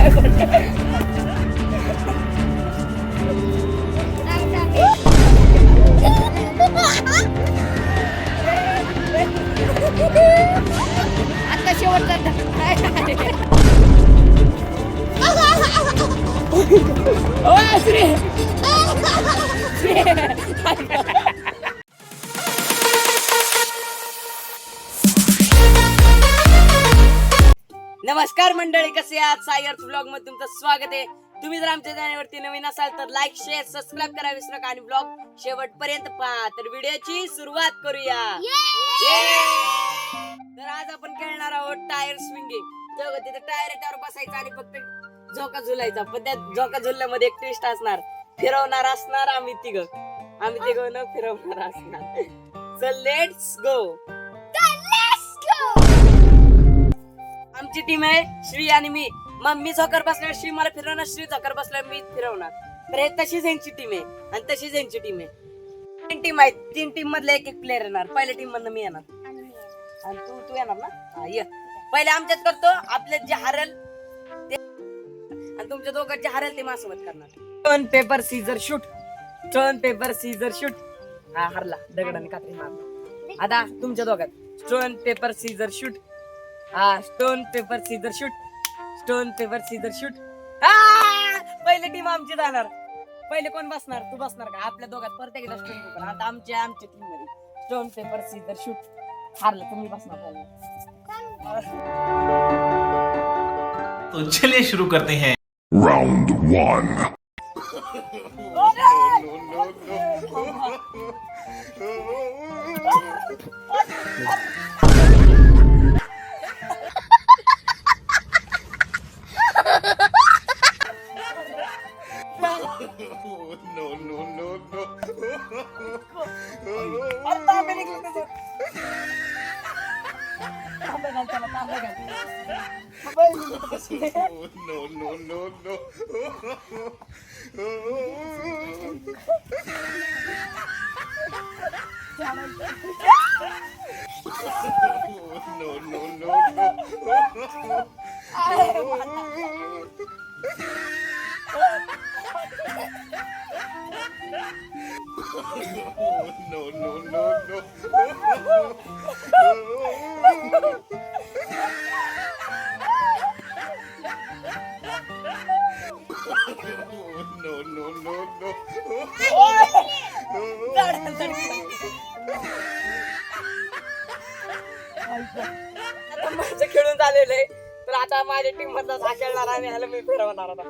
आता शेवटचा नमस्कार मंडळी, कसे आहात? सायर्थ ब्लॉग मध्ये तुमचं स्वागत आहे. तुम्ही जर आमच्या चॅनलवरती नवीन असाल तर लाईक, शेअर, सबस्क्राईब करा विसरू नका आणि ब्लॉग शेवटपर्यंत पहा. तर व्हिडिओची सुरुवात करूया. तर आज आपण खेळणार आहोत टायर स्विंगिंग. तिथे टायरवर बसायचं आणि फक्त झोका झुलायचा. पण त्या झोका झुलण्यामध्ये एक ट्विस्ट असणार. फिरवणार असणार आम्ही तिघ न फिरवणार असणार. So let's go. आमची टीम आहे श्री आणि मी. मग मी झोकर बसल्यावर श्री मला फिरवणार, श्री झोकर बसल्यावर मी फिरवणार. तर हे तशीच यांची टीम आहे आणि तशीच यांची टीम आहे. 3 टीम आहेत. 3 टीम मधले एक प्लेअर येणार. पहिल्या टीम मधनं मी येणार आणि तू येणार ना. हा ये. पहिले आमच्यात करतो. आपले जे हारेल ते आणि तुमच्या दोघांचे जे हारेल ते माझ्यासोबत करणार. Stone paper scissor shoot. Stone paper scissor shoot. हा हरला. दगडाने कात्री मारला. आता तुमच्या दोघात स्टोन पेपर सीझर शूट. हा stone paper scissor shoot. Stone paper scissor shoot. पहिले टीम आमची जाणार. पहिले कोण बसणार? तू बसणार का? आपल्या दोघात परत एकदा स्टोन पेपर. आता आमच्या टीम मध्ये स्टोन पेपर सीझर शूट. हारलं तुम्ही बसणार पहिले. तो चलिए शुरू करते हैं. Round 1. माझं खेळून झालेलं आहे. तर आता माझ्या टीम मधला हा खेळणार आणि ह्याला मी फिरवणार. आता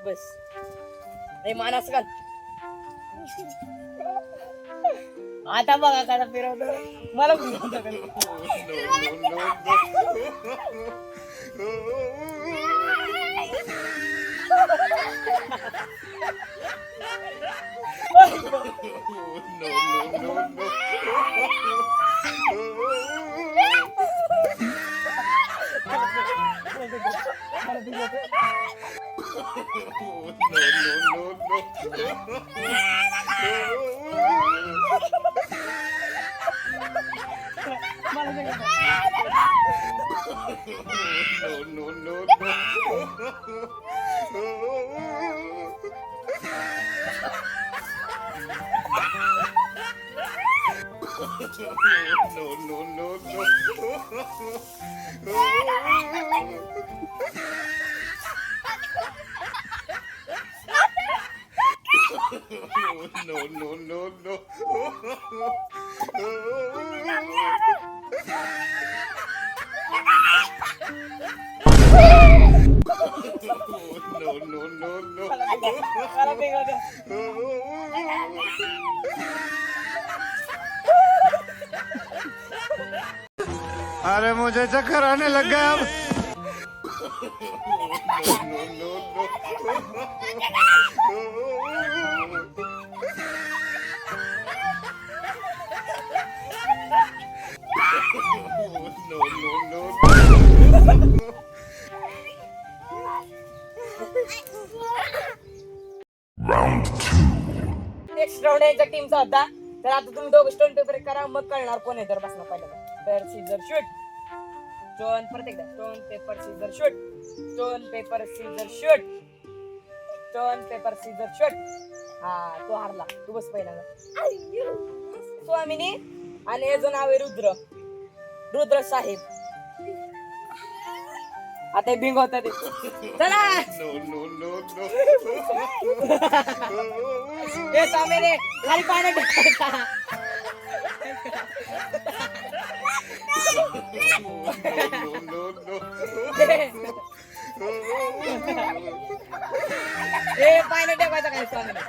बस हे मानस का आता बघा का फिरवतो मला अरे मुझे चक्कर आने लग गया अब. Round 2. नेक्स्ट राऊंड यांच्या टीमचा होता. तर आता तुम्ही दोघं स्टोन पेपर करा, मग कळणार कोण आहे तर बसणार पहिल्यांदा. तर सीझर शूट. स्टोन परत एकदा stone paper scissor shoot. Stone paper scissor shoot. Stone paper scissor shoot. हा तो हारला. तू बस पहिला. स्वामिनी आणि याचं नाव आहे रुद्र. रुद्र साहेब. आता बिंग होता ते. चला ए स्वामिनी खाली पाण्यात टाकायचा. ए पाण्यात टाकायचा काय स्वामिनी.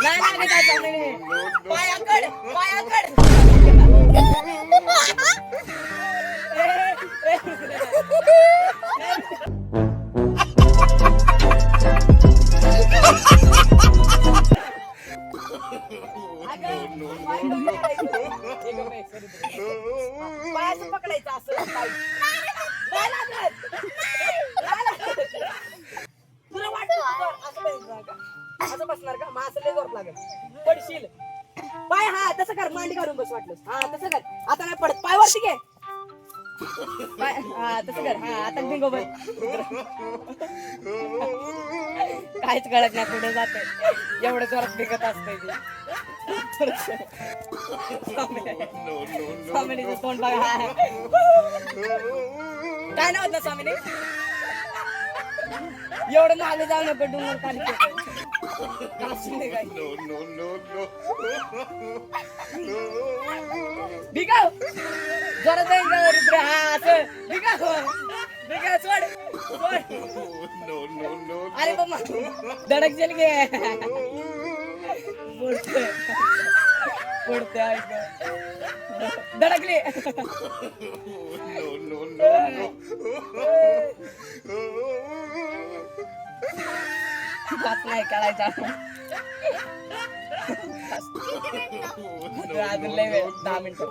नाही काय स्वामिनी. पायाकड पायाचं पकडायचं असं. तुला वाटत असं बसणार का? मग असं लय जोरात लागेल. पडशील. पाय हा तसं कर. मांडी काढून बस वाटलं. हा तसं कर. आता नाही पडत. पाय वरती घे. पाय हा तसं कर. हा आता बिंगो बस. काहीच कळत नाही पुढे जाते. एवढं जोरात बिगत असतंय ते. स्वामिनीचं तोंड बघा. काय नाव होतं स्वामिनी? एवढं मागे जाऊ नको. डोंगर खाली बिगाव जोरात रुद्र. हा असं बिगाव सोड. अरे बाबा धडक जेल गे. पडते ऐक धडकली. नाही काढायचा. अजून लय वेळ 10 मिनिटं.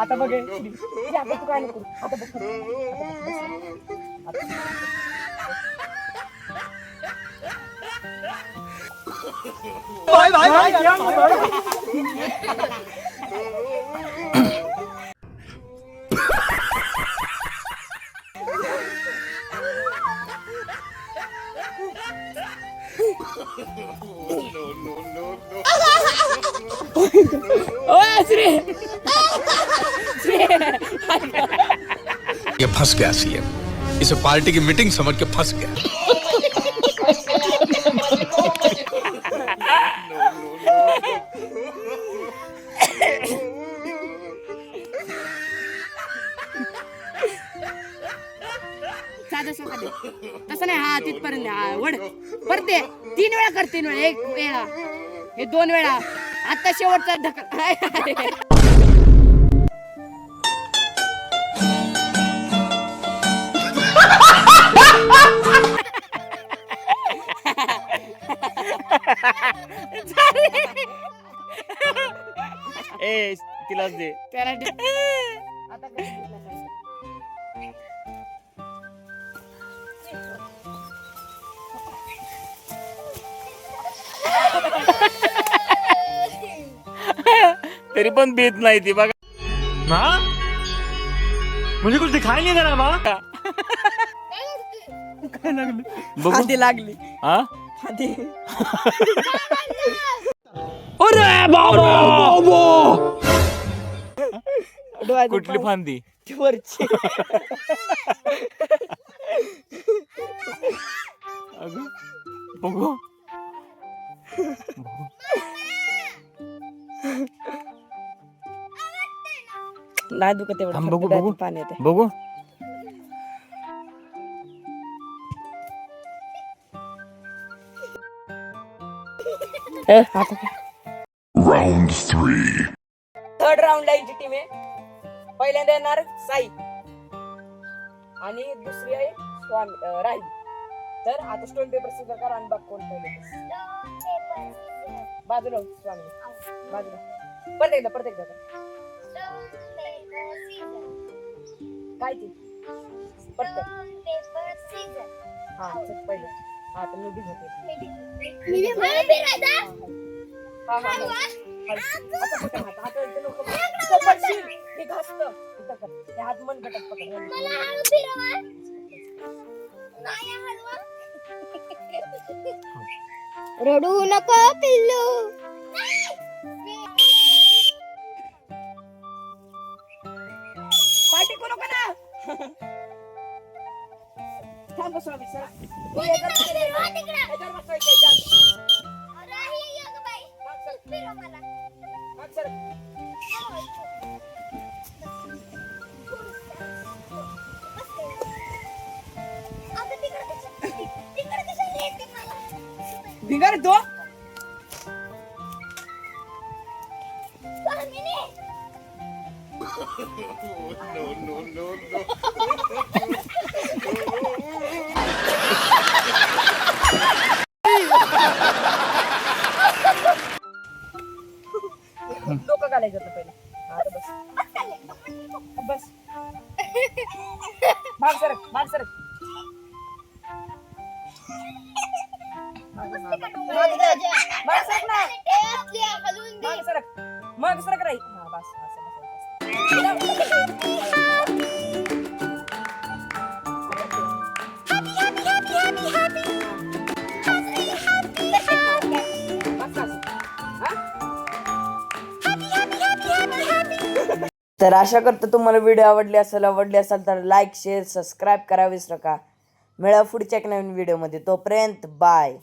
आता बघ आता तू काय नको. आता बघ ये फंस गया सीएम. इसे पार्टी की मीटिंग समझ के फंस गया. तसं नाही. हा तिथपर्यंत. हा वड परत 3 वेळा कर. 3 वेळा. 1 वेळा हे 2 वेळा. आता शेवटचा ढकल. ए तिलाच दे. आता तरी पण भीत नाही ती बघा. हाँ मुझे कुछ दिखाई नहीं दे रहा माँ. फांदी लागली. हाँ फांदी. कुठली फांदी. वरची. अगं बघू नाही दुखत एवढं, थांब, फक्त बघू, डोळ्यातून बघू. पाणी येते. बघू. आता Round 3. थर्ड राऊंड यांची टीम आहे. पहिल्यांदा येणार साई आणि दुसरी आहे स्वामी राही. तर आता स्टोन पेपर सीझर करा आणि बघ कोण पहिले. बाजूला हो, स्वामी बाजूला. परत एकदा कर. काय ती पटकन. हा चल पहिलं. हा तर मी होते. हा आता पकड हात इथे नको. इथं पडशील. हे घासतं. इथं कर. हे हात मन गटक पकड. रडू नको पिल्लू. पाठी करू नको ना. थांब बस स्वामी सर. याच्यावर बसवायचं याच्यावर. माग सर. भिंगार दो. डोकं घालायचं होतं पहिलं. आता बस. माग सरक. माग सरक ना. माग सरक राही. हा बस असं तर आशा करतो तुम्हाला व्हिडिओ आवडली असेल तर लाईक शेअर सबस्क्राईब करा विसरू नका. मिळा पुढच्या एक नवीन व्हिडिओमध्ये. तोपर्यंत बाय.